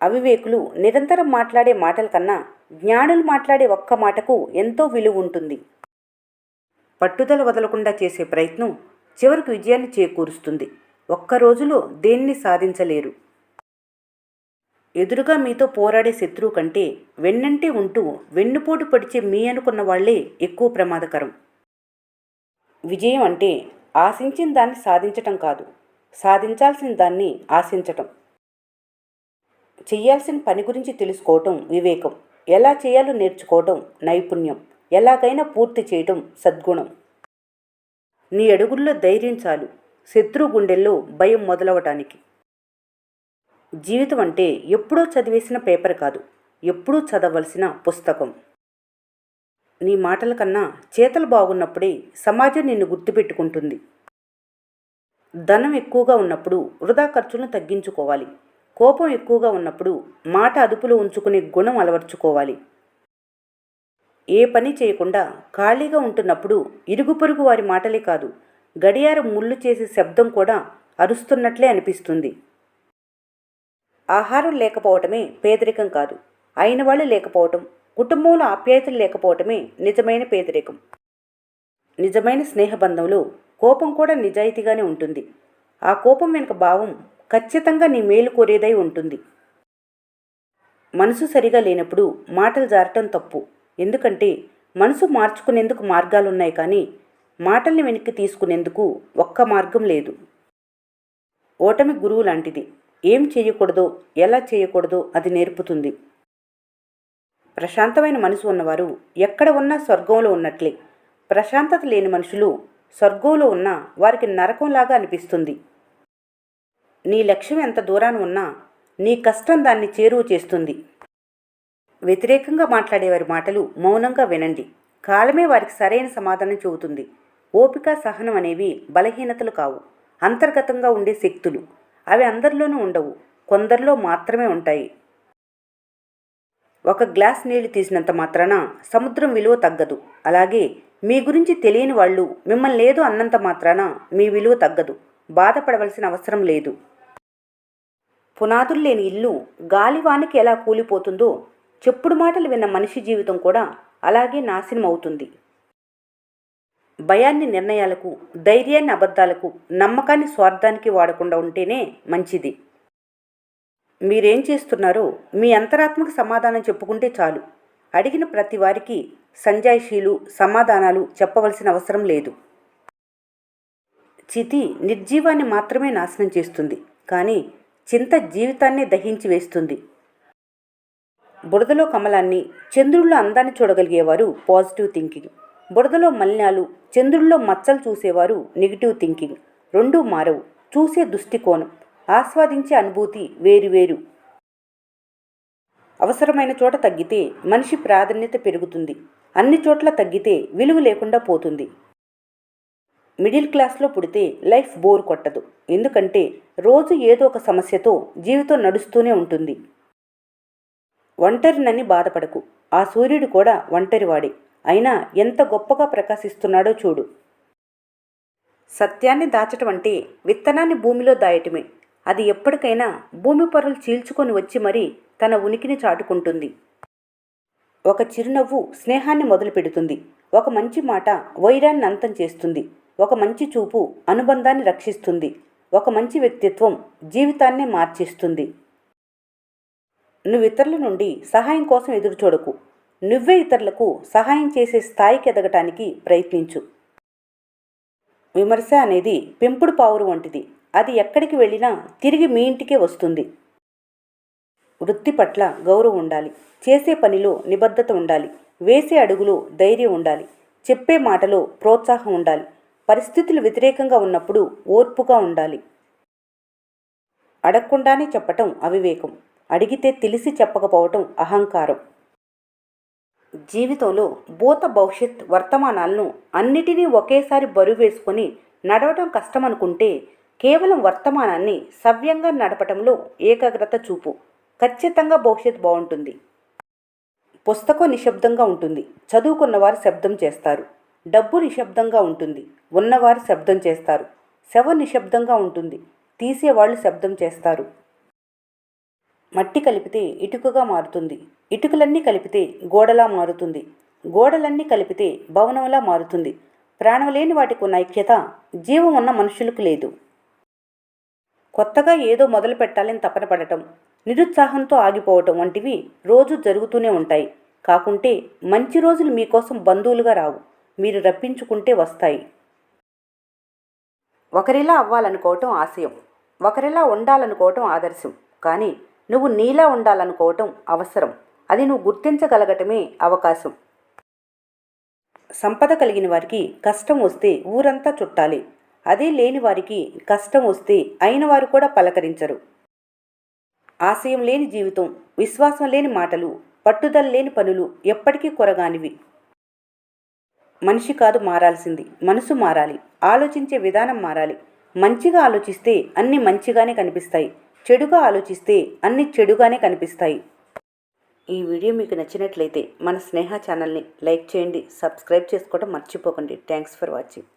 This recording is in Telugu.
అవివేకులు నిరంతరం మాట్లాడే మాటల కన్నా జ్ఞానులు మాట్లాడే ఒక్క మాటకు ఎంతో విలువ ఉంటుంది. పట్టుదల వదలకుండా చేసే ప్రయత్నం చివరికి విజయాన్ని చేకూరుస్తుంది. ఒక్క రోజులో దేన్ని సాధించలేరు. ఎదురుగా మీతో పోరాడే శత్రువు కంటే వెన్నంటే ఉంటూ వెన్నుపోటు పడిచే మీ అనుకున్న వాళ్లే ఎక్కువ ప్రమాదకరం. విజయం అంటే ఆశించిన దాన్ని సాధించటం కాదు, సాధించాల్సిన దాన్ని ఆశించటం. చెయ్యాల్సిన పని గురించి తెలుసుకోవటం వివేకం, ఎలా చేయాలో నేర్చుకోవటం నైపుణ్యం, ఎలాగైనా పూర్తి చేయటం సద్గుణం. నీ అడుగుల్లో ధైర్యం చాలు శత్రు గుండెల్లో భయం మొదలవటానికి. జీవితం అంటే ఎప్పుడో చదివేసిన పేపర్ కాదు, ఎప్పుడూ చదవలసిన పుస్తకం. నీ మాటల కన్నా చేతలు బాగున్నప్పుడే సమాజం నిన్ను గుర్తుపెట్టుకుంటుంది. ధనం ఎక్కువగా ఉన్నప్పుడు వృధా ఖర్చులను తగ్గించుకోవాలి. కోపం ఎక్కువగా ఉన్నప్పుడు మాట అదుపులో ఉంచుకునే గుణం అలవర్చుకోవాలి. ఏ పని చేయకుండా ఖాళీగా ఉంటున్నప్పుడు ఇరుగు పొరుగు వారి మాటలే కాదు, గడియారం ముళ్ళు చేసే శబ్దం కూడా అరుస్తున్నట్లే అనిపిస్తుంది. ఆహారం లేకపోవటమే పేదరికం కాదు, అయిన వాళ్ళు లేకపోవటం, కుటుంబంలో ఆప్యాయతలు లేకపోవటమే నిజమైన పేదరికం. నిజమైన స్నేహబంధంలో కోపం కూడా నిజాయితీగానే ఉంటుంది. ఆ కోపం వెనుక భావం ఖచ్చితంగా నీ మేలు కోరేదై ఉంటుంది. మనసు సరిగా లేనప్పుడు మాటలు జారటం తప్పు. ఎందుకంటే మనసు మార్చుకునేందుకు మార్గాలున్నాయి, కానీ మాటల్ని వెనక్కి తీసుకునేందుకు ఒక్క మార్గం లేదు. ఓటమి గురువు లాంటిది. ఏం చేయకూడదో ఎలా చేయకూడదో అది నేర్పుతుంది. ప్రశాంతమైన మనసు ఉన్నవారు ఎక్కడ ఉన్నా స్వర్గంలో ఉన్నట్లే. ప్రశాంతత లేని మనుషులు స్వర్గంలో ఉన్నా వారికి నరకంలాగా అనిపిస్తుంది. నీ లక్ష్యం ఎంత దూరాన ఉన్నా నీ కష్టం దాన్ని చేరువ చేస్తుంది. వ్యతిరేకంగా మాట్లాడేవారి మాటలు మౌనంగా వినండి. కాలమే వారికి సరైన సమాధానం చెబుతుంది. ఓపిక, సహనం అనేవి బలహీనతలు కావు, అంతర్గతంగా ఉండే శక్తులు. అవి అందరిలోనూ ఉండవు, కొందరిలో మాత్రమే ఉంటాయి. ఒక గ్లాస్ నీళ్లు తీసినంత మాత్రాన సముద్రం విలువ తగ్గదు. అలాగే మీ గురించి తెలియని వాళ్ళు మిమ్మల్ని లేదు అన్నంత మాత్రాన మీ విలువ తగ్గదు. బాధపడవలసిన అవసరం లేదు. పునాదులు లేని ఇల్లు గాలివానికి ఎలా కూలిపోతుందో చెప్పుడు మాటలు విన్న మనిషి జీవితం కూడా అలాగే నాశనం అవుతుంది. భయాన్ని నిర్ణయాలకు, ధైర్యాన్ని అబద్ధాలకు, నమ్మకాన్ని స్వార్థానికి వాడకుండా ఉంటేనే మంచిది. మీరేం చేస్తున్నారో మీ అంతరాత్మకు సమాధానం చెప్పుకుంటే చాలు. అడిగిన ప్రతి వారికి సంజాయిషీలు, సమాధానాలు చెప్పవలసిన అవసరం లేదు. చితి నిర్జీవాన్ని మాత్రమే నాశనం చేస్తుంది, కానీ చింత జీవితాన్ని దహించి వేస్తుంది. బురదలో కమలాన్ని, చంద్రుల్లో అందాన్ని చూడగలిగేవారు పాజిటివ్ థింకింగ్. బురదలో మలినాలు, చంద్రుల్లో మచ్చలు చూసేవారు నెగిటివ్ థింకింగ్. రెండూ మారవు. చూసే దృష్టికోణం, ఆస్వాదించే అనుభూతి వేరువేరు. అవసరమైన చోట తగ్గితే మనిషి ప్రాధాన్యత పెరుగుతుంది. అన్ని చోట్ల తగ్గితే విలువ లేకుండా పోతుంది. మిడిల్ క్లాస్లో పుడితే లైఫ్ బోర్ కొట్టదు. ఎందుకంటే రోజు ఏదో ఒక సమస్యతో జీవితం నడుస్తూనే ఉంటుంది. ఒంటరినని బాధపడకు. ఆ సూర్యుడు కూడా ఒంటరివాడే, అయినా ఎంత గొప్పగా ప్రకాశిస్తున్నాడో చూడు. సత్యాన్ని దాచటం అంటే విత్తనాన్ని భూమిలో దాయటమే. అది ఎప్పటికైనా భూమి పొరలు చీల్చుకొని వచ్చి మరీ తన ఉనికిని చాటుకుంటుంది. ఒక చిరునవ్వు స్నేహాన్ని మొదలు పెడుతుంది. ఒక మంచి మాట వైరాన్ని అంతం చేస్తుంది. ఒక మంచి చూపు అనుబంధాన్ని రక్షిస్తుంది. ఒక మంచి వ్యక్తిత్వం జీవితాన్నే మార్చేస్తుంది. నువ్వు ఇతరుల నుండి సహాయం కోసం ఎదురు చూడకు. నువ్వే ఇతరులకు సహాయం చేసే స్థాయికి ఎదగటానికి ప్రయత్నించు. విమర్శ అనేది పెంపుడు పావురు వంటిది. అది ఎక్కడికి వెళ్ళినా తిరిగి మీ ఇంటికే వస్తుంది. వృత్తి పట్ల గౌరవం ఉండాలి. చేసే పనిలో నిబద్ధత ఉండాలి. వేసే అడుగులో ధైర్యం ఉండాలి. చెప్పే మాటలో ప్రోత్సాహం ఉండాలి. పరిస్థితులు వ్యతిరేకంగా ఉన్నప్పుడు ఓర్పుగా ఉండాలి. అడగకుండానే చెప్పటం అవివేకం. అడిగితే తెలిసి చెప్పకపోవటం అహంకారం. జీవితంలో భూత, భవిష్యత్, వర్తమానాలను అన్నిటినీ ఒకేసారి బరువు వేసుకొని నడవటం కష్టమనుకుంటే కేవలం వర్తమానాన్ని సవ్యంగా నడపటంలో ఏకాగ్రత చూపు. ఖచ్చితంగా భవిష్యత్ బాగుంటుంది. పుస్తకం నిశ్శబ్దంగా ఉంటుంది, చదువుకున్నవారు శబ్దం చేస్తారు. డబ్బు నిశ్శబ్దంగా ఉంటుంది, ఉన్నవారు శబ్దం చేస్తారు. శవం నిశ్శబ్దంగా ఉంటుంది, తీసేవాళ్ళు శబ్దం చేస్తారు. మట్టి కలిపితే ఇటుకగా మారుతుంది, ఇటుకలన్నీ కలిపితే గోడలా మారుతుంది, గోడలన్నీ కలిపితే భవనంలా మారుతుంది. ప్రాణం లేని వాటికి ఉన్న ఐక్యత జీవం ఉన్న మనుషులకు లేదు. కొత్తగా ఏదో మొదలు పెట్టాలని తపన పడటం, నిరుత్సాహంతో ఆగిపోవటం వంటివి రోజు జరుగుతూనే ఉంటాయి. కాకుంటే మంచి రోజులు మీకోసం బంధువులుగా రావు, మీరు రప్పించుకుంటే వస్తాయి. ఒకరిలా అవ్వాలనుకోవటం ఆశయం, ఒకరిలా ఉండాలనుకోవటం ఆదర్శం. కానీ నువ్వు నీలా ఉండాలనుకోవటం అవసరం. అది నువ్వు గుర్తించగలగటమే అవకాశం. సంపద కలిగిన వారికి కష్టం వస్తే ఊరంతా చుట్టాలి. అదే లేని వారికి కష్టం వస్తే అయిన వారు కూడా పలకరించరు. ఆశయం లేని జీవితం, విశ్వాసం లేని మాటలు, పట్టుదల లేని పనులు ఎప్పటికీ కొరగానివి. మనిషి కాదు మారాల్సింది, మనసు మారాలి. ఆలోచించే విధానం మారాలి. మంచిగా ఆలోచిస్తే అన్నీ మంచిగానే కనిపిస్తాయి, చెడుగా ఆలోచిస్తే అన్నీ చెడుగానే కనిపిస్తాయి. ఈ వీడియో మీకు నచ్చినట్లయితే మన స్నేహ ఛానల్ని లైక్ చేయండి, సబ్స్క్రైబ్ చేసుకోవడం మర్చిపోకండి. Thanks for watching.